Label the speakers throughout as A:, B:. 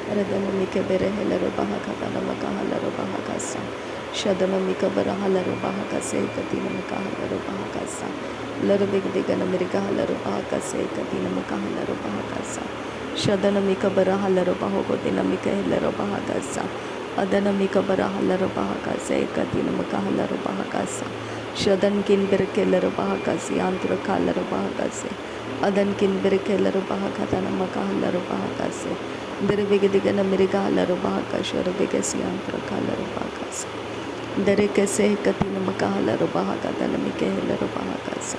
A: Redanamike berehelero bahakatana makahalero bahakasa. Shadanamika barahalero bahakase katina makahalero bahakasa. Lerabigdigana mirikahalero bahakase katina makahalero bahakasa. Shadanamika barahalero bahokotina mikahelero bahakasa. Adanamika barahalero bahakase katina makahalero bahakasa. Shadan kin berkelero bahakasi antra kalero bahakase. Adan kin berkelero bahakatana makahalero bahakase. Derevigdigana mirigahalero bahakasha rebegasi antra kalero bahakasa. Derekese katina makahalero bahakatana mikahelero bahakasa.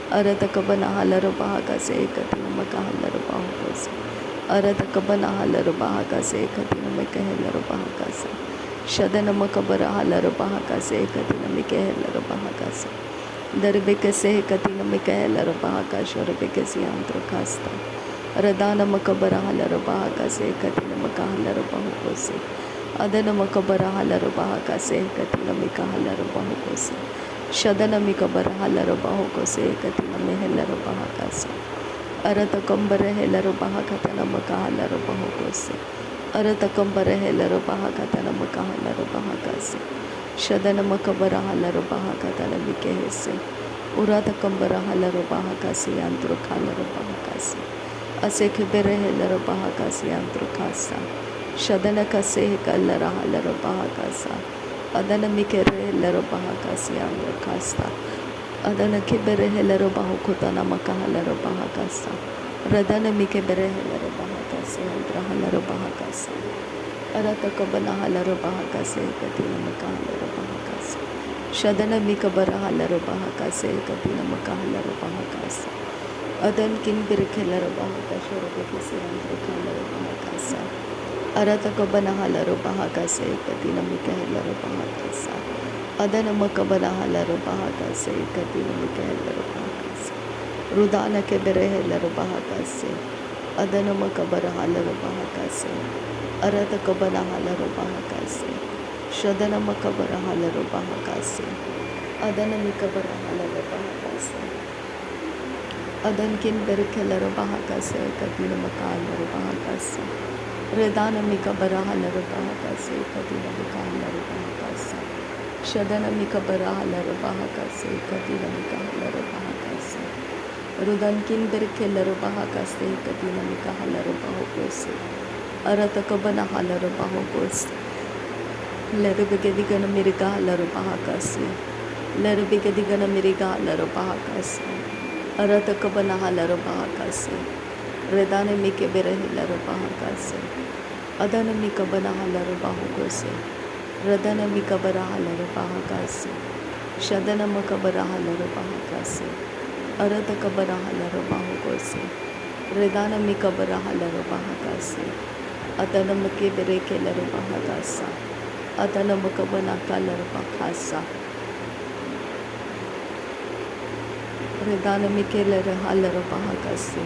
A: Arataka halero bahakase katina makahalero bahakasa. Arataka halero bahakase katina mikahelero bahakasa. Shadana makabara halero bahakase katina mikahelero bahakasa. Derebekese katina mikahelero bahakasha rebegasi antra kasta. Radana makabara halero bahakase katina makahalero bahakase. Adana makabara halero bahakase katina mikahalero bahakase. Shadana mikabara halero bahakase katina mehelero bahakase. Arata kambara helero bahakatana makahalero bahakase. Arata kambara helero bahakatana makahalero bahakase. Shadana makabara halero bahakatana mikehese. Urata kambara halero bahakase antro kalero bahakase. Aseke bere helero bahakase antro kasa. Shadana kase kalera halero bahakasa. Adana mikere helero bahakase antro kasta. Adana kibere helero bahukutana makahalero bahakasa. Radana mikebere helero bahakase antro halero bahakasa. Arata kabana halero bahakase katina makahalero bahakasa. Shadana mikabara halero bahakase katina makahalero bahakasa. Adan kin birkelero bahakasha rebekasi antro kalero bahakasa. Arata kabana halero bahakase katina mikahelero bahakasa. Adana makabana halero bahakase katina mikahelero bahakasa. Rudana kebere helero bahakase. Adana makabara halero bahakase. Arata kabana halero bahakase. Shadana makabara halero bahakase. Adana mikabara halero bahakase. Adan kin berkelero bahakase katina makahalero bahakase. Redana mikabara halero bahakase katina makahalero bahakase. Shadana mikabara halero bahakase katina makahalero bahakase. Rudan kin berkelero bahakase katina makahalero bahakase. Arata kabana halero bahakase. Lerabigdigana mirigahalero bahakase. Lerabigdigana mirigahalero bahakase. Arata kabana halero bahakase. Redana mike berehilero bahakase. Adana mikabana halero bahakase. Radana mikabara halero bahakase. Shadana makabara halero bahakase. Arata kabara halero bahakase. Redana mikabara halero bahakase. Adana mike berekelero bahakasa. Adana makabana kalero bahakasa. Redana mikelere halero bahakase.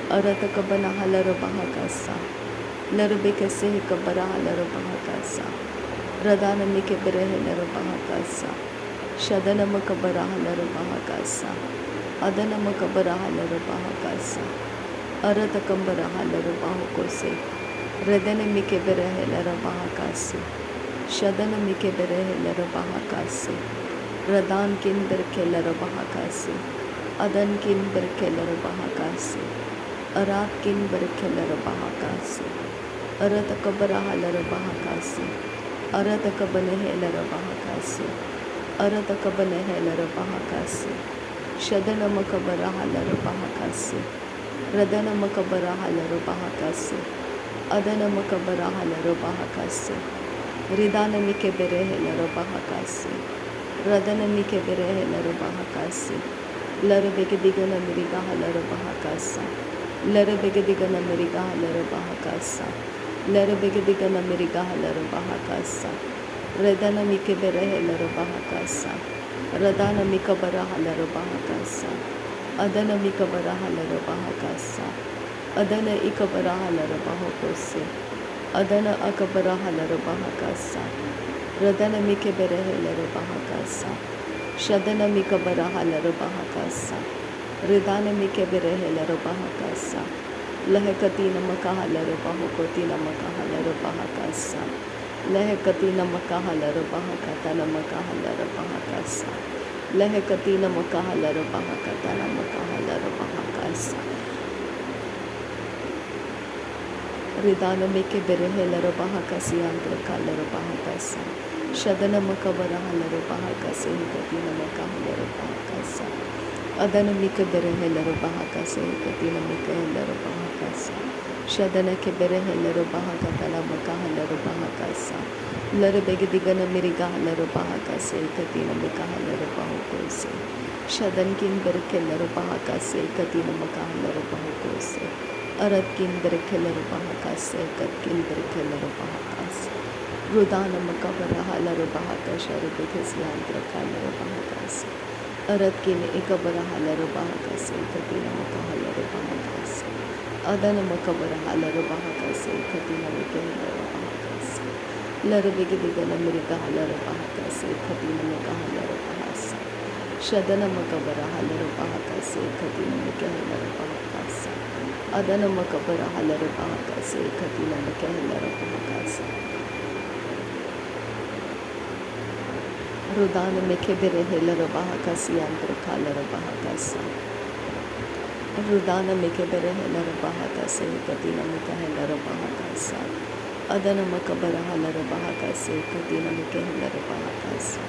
A: Arata kabana halero bahakasa. Lerabekese kabara halero bahakasa. Radana mike berehelero bahakasa. Shadana makabara halero bahakasa. Adana makabara halero bahakasa. Arata kambara halero bahakose. Redana mike berehelero bahakase. Shadana mike berehelero bahakase. Radan kin berkelero bahakase. Adan kin berkelero bahakase. Arat kin berkelero bahakase. Arata kabara halero bahakase. Arata kabane helero bahakase. Arata kabane helero bahakase. Shadana makabara halero bahakase. Radana makabara halero bahakase. Adana makabara halero bahakase. Ridana mike bere helero bahakase. Radana mike bere helero bahakase. Larabegdigana miriga halero bahakasa. Larabegdigana miriga halero bahakasa. Larabegdigana miriga halero bahakasa. Redana mike bere helero bahakasa. Radana mikabara halero bahakasa. Adana mikabara halero bahakasa. Adana ikabara halero bahakose. Adana akabara halero bahakasa. Radana mike bere helero bahakasa. Shadana mikabara halero bahakasa. Redana mike bere helero bahakasa. Lehekati namakahalaro bahokoti namakahalaro bahakasa. Lehekati namakahalaro bahakata namakahalaro bahakasa. Lehekati namakahalaro bahakata namakahalaro bahakasa. Ridana meke berehelaro bahakasi andra kalaro bahakasa. Shadana makabara halaro bahakase hikati namakahalaro bahakasa. Adana mika berehelaro bahakase hikati namakahalaro bahakasa. Shadana ke berehelaro bahakata namakahalaro bahakasa. Lara begidigana miriga halaro bahakase hikati namakahalaro bahakose. Shadan kin berehelaro bahakase hikati namakahalaro bahakose. Arat kin berehelaro bahakase kat kin berehelaro bahakase. Rudana makabara halaro bahakasha rubekasi andra kalaro bahakase. Arat kin ikabara halaro bahakase katina makahalaro bahakase. Adana makabara halaro bahakase katina makahalaro bahakase. Lara begidigana miriga halaro bahakase katina makahalaro bahakase. Shadana makabara halaro bahakase katina makahalaro bahakase. Adana makabara halaro bahakase katina makahalaro bahakase. Rudana meke berehelaro bahakasi andra kalaro bahakasa. Rudana meke berehelaro bahakase katina makahalaro bahakasa. Adana makabara halaro bahakase katina makahalaro bahakasa.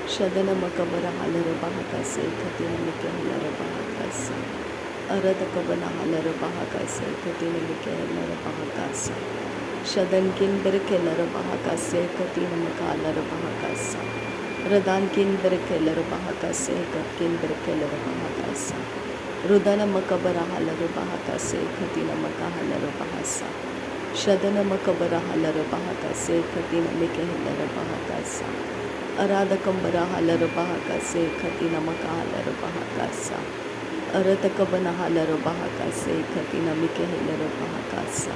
A: Shadana makabara halaro bahakase katina makahalaro bahakasa. Arada kabana halaro bahakase katina makahalaro bahakasa. Shadan kin berehelaro bahakase katina makahalaro bahakasa. Radan kin berekelaro bahakase kin berekelaro bahakasa. Rudana makabara halaro bahakase katina makahalaro bahasa. Shadana makabara halaro bahakase katina mikahalaro bahakasa. Arada kambara halaro bahakase katina makahalaro bahakasa. Arata kabana halaro bahakase katina mikahalaro bahakasa.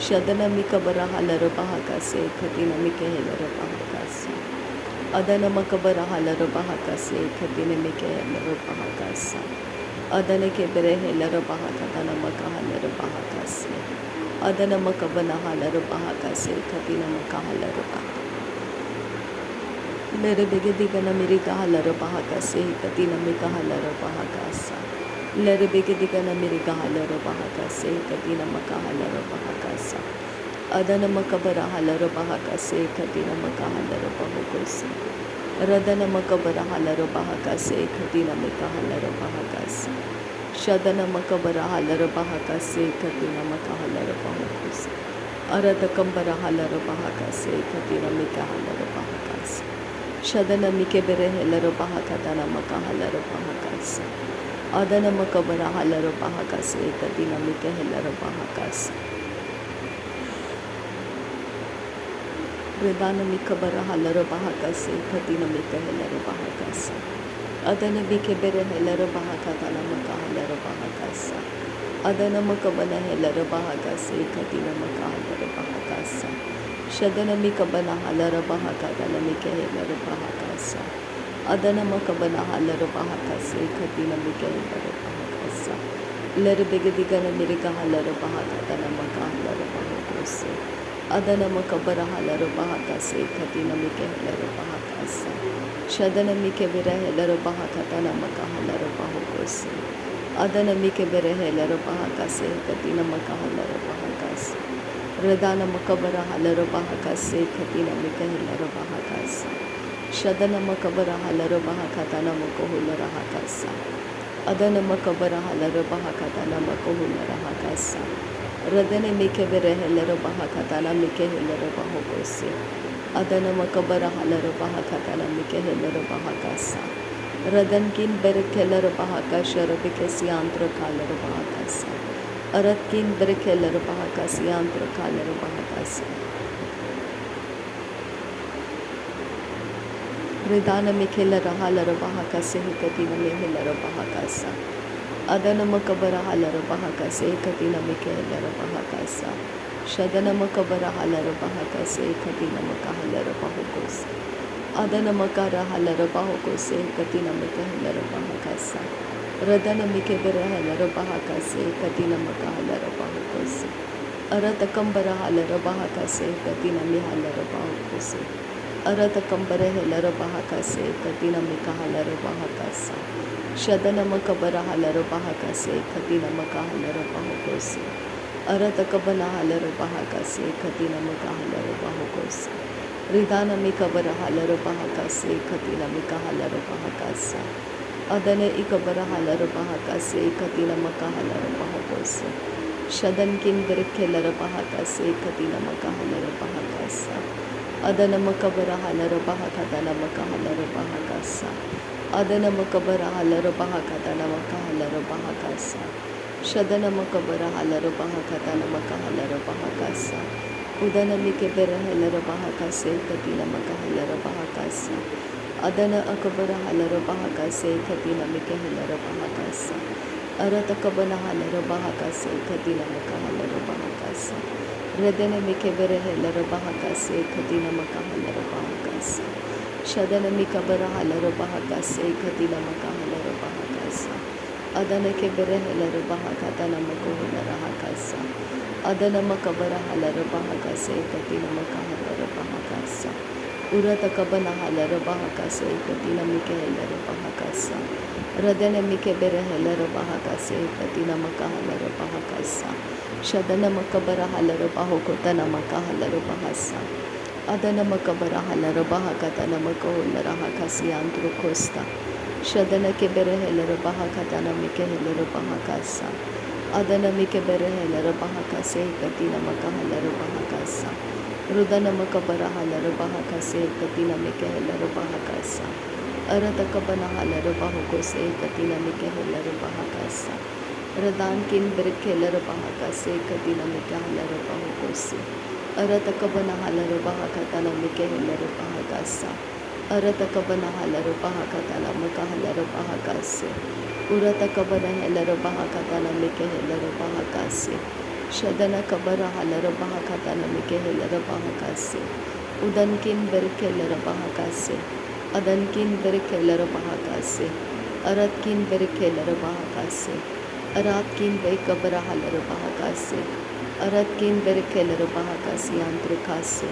A: Shadana mikabara halaro bahakase katina mikahalaro bahakasa. Adana makabara halaro bahakase katina mikahalaro bahakasa. Adana ke berehelaro bahakatana makahalaro bahakase. Adana makabana halaro bahakase katina makahalaro bahakase. Lere begedigana mirika halaro bahakase katina mikahalaro bahakasa. Lere begedigana mirika halaro bahakase katina makahalaro bahakasa. Adana makabara halaro bahakase katina makahalaro bahakose. Radana makabara halaro bahakase katina mikahalaro bahakase. Shadana makabara halaro bahakase katina makahalaro bahakose. Arada kambara halaro bahakase katina mikahalaro bahakase. Shadana mikebere helaro bahakatana makahalaro bahakase. Adana makabara halaro bahakase katina mikahalaro bahakase. Redana mikabara halaro bahakase katina mikahalaro bahakase. Adana mikebere helaro bahakatana makahalaro bahakase. Adana makabana helaro bahakase katina makahalaro bahakase. Shadana mikabana halaro bahakatana mikahalaro bahakase. Adana makabana halaro bahakase katina mikahalaro bahakase. Lere begedigana mirika halaro bahakatana makahalaro bahakase. Adana makabara halaro bahakase katina mikahalaro bahakase. Shadana mikebere helaro bahakatana makahalaro bahakase. Adana mikebere helaro bahakase katina makahalaro bahakase. Radana makabara halaro bahakase katina mikahalaro bahakase. Shadana makabara halaro bahakatana makahulara hakasa. Adana makabara halaro bahakatana makahulara hakasa. Radana mikebere helaro bahakatana mikahalaro bahakase. Adana makabara halaro bahakatana mikahalaro bahakasa. Radan kin berekelaro bahakasha rabikasi andra kalaro bahakasa. Arat kin berekelaro bahakasi andra kalaro bahakasa. Ridana mikhelara halaro bahakase hikatina mihelaro bahakasa. Adana makabara halaro bahakase hikatina mikhelara bahakasa. Shadana makabara halaro bahakase hikatina makahalaro bahakose. Adana makara halaro bahakose hikatina mikahalaro bahakasa. Radana mike berehala bahakase katina makahala bahakose. Arata kambara halara bahakase katina mihala bahakose. Arata kambara helara bahakase katina mikahala bahakasa. Shadana makabara halara bahakase katina makahala bahakose. Arata kabana halara bahakase katina makahala bahakose. Ridana mikabara halara bahakase katina mikahala bahakasa. Adana ikabara halara bahakase katina makahala bahakose. Shadan kin berkelara bahakase katina makahala bahakasa. Adana makabara halara bahakadana makahala bahakasa. Adana makabara halara bahakadana makahala bahakasa. Shadana makabara halara bahakadana makahala bahakasa. Udana mikebera halara bahakase katina makahala bahakasa. Adana akabara halara bahakase katina mikahala bahakasa. Arata kabana halara bahakase katina makahala bahakasa. Redana mikebera halara bahakase katina makahala bahakasa. Shadana mikabara halara bahakase katina makahala bahakasa. Adana kebera halara bahakatana makohala bahakasa. Adana makabara halara bahakase katina makahala bahakasa. Urata kabana halara bahakase katina mikahala bahakasa. Radana mikebera halara bahakase katina makahala bahakasa. Shadana makabara halara bahokotana makahala bahasa. Adana makabara halara bahakatana makohala bahakasi antru kosta. Shadana kebera halara bahakatana mikahala bahakasa. Adana mikebera halara bahakase katina makahala bahakasa. Rudana makabara halara bahakase katina mikahala bahakasa. Arata kabana halara bahakose katina mikahala bahakasa. Radan kin berkelara bahakase katina mikahala bahakose. Arata kabana halara bahakatana mikahala bahakasa. Arata kabana halara bahakatana makahala bahakase. Urata kabana halara bahakatana mikahala bahakase. Shadana kabara halara bahakatana mikahala bahakase. Udankin berkelara bahakase. Adankin berkelara bahakase. Aratkin berkelara bahakase. Aratkin bekabara halara bahakase. Aratkin berkelara bahakase yantrikase.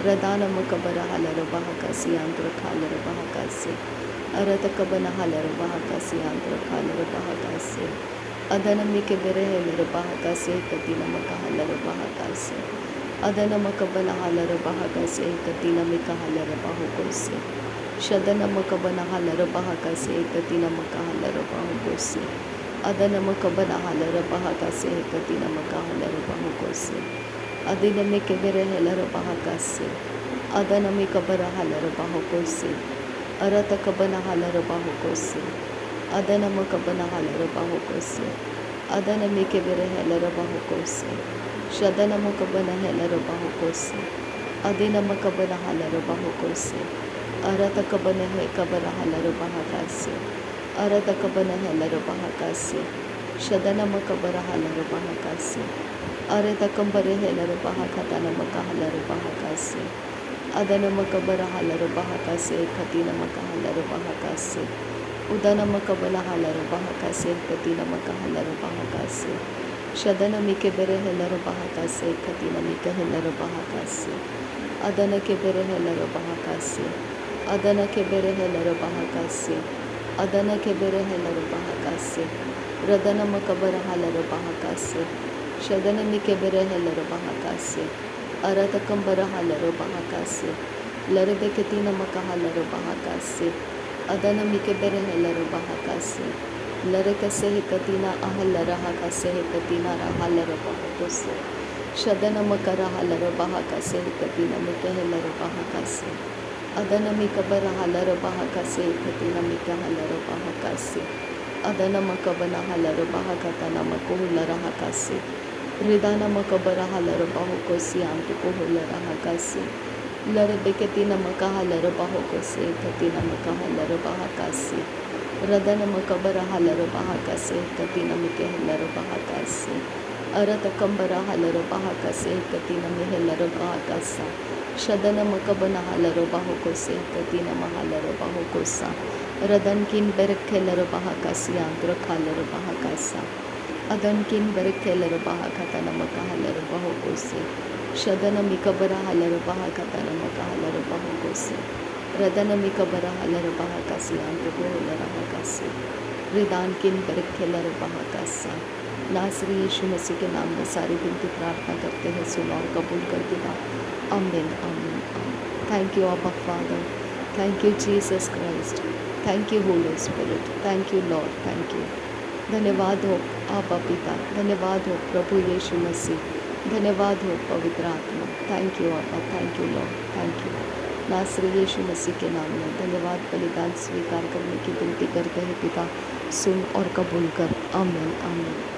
A: Radana makabara halara bahakase yantrikalara bahakase. Aratakabana halara bahakase yantrikalara bahakase. Adana mikebere halara bahakase katina makahalara bahakase. Adana makabana halara bahakase katina mikahalara bahakose. Shadana makabana halara bahakase katina makahalara bahakose. Adana makabana halara bahakase katina makahalara bahakose. Adina mikebere halara bahakase. Adana mikabara halara bahakose. Arata kabana halara bahakose. Adana makabana halara bahakose. Adana mikebere halara bahakose. Shadana makabana halara bahakose. Adina makabana halara bahakose. Arata kabana he kabara halara bahakase. Arata kabana halara bahakase. Shadana makabara halara bahakase. Arata kambare halara bahakatana makahalara bahakase. Adana makabara halara bahakase katina makahalara bahakase. Udana makabala halara bahakase katina makahalara bahakase. Shadana mikebere halara bahakase katina mikahalara bahakase. Adana kebere halara bahakase. Adana kebere halara bahakase. Adana kebere halara bahakase. Radana makabara halara bahakase. Shadana mikebere halara bahakase. Arata kambara halara bahakase. Larade katina makahalara bahakase. Adana mikebere halara bahakase. Larakase katina ahalara hakase katina rahalara bahakase. Shadana makara halara bahakase katina mikahalara bahakase. Adana mikabara halara bahakase katina mikahalara bahakase. Adana makabana halara bahakatana makuhulara hakase. Ridana makabara halara bahukosi antukuhulara hakase. Larabeketina makahalara bahokose katina makahalara bahakase. Radana makabara halara bahakase katina mikahalara bahakase. Arata kambara halara bahakase katina mihalara bahakasa. Shadana makabana halara bahokose katina mahalara bahokosa. रदन किन बेरखेलर बाहा कासियांद्र खालर बाहा कासा अदन किन बेरखेलर बाहा खाता नमका huller बाहो कोसे शदन मिकबरा huller बाहा खाता नमका हलर बाहो कोसे रदन मिकबरा हलर बाहा कासियांद्र बोलर बाहा कासे रिदान किन बेरखेलर बाहा कासा। नासरी यीशु मसीह के नाम में सारी विनती प्रार्थना करते हैं, सुनो और कबूल कर दिया। आमीन आमीन आमीन। थैंक यू आबा father, thank you Jesus Christ, thank you Holi spirit, thank you Lord, thank you. धन्यवाद हो आबा पिता, धन्यवाद हो प्रभु यीशु मसीह, धन्यवाद हो पवित्र आत्मा। थैंक यू आबा, thank you Lord, thank you. नासरी यीशु मसीह के नाम में धन्यवाद बलिदान स्वीकार करने की विनती करते हैं पिता, सुन और कबूल कर। आमीन आमीन।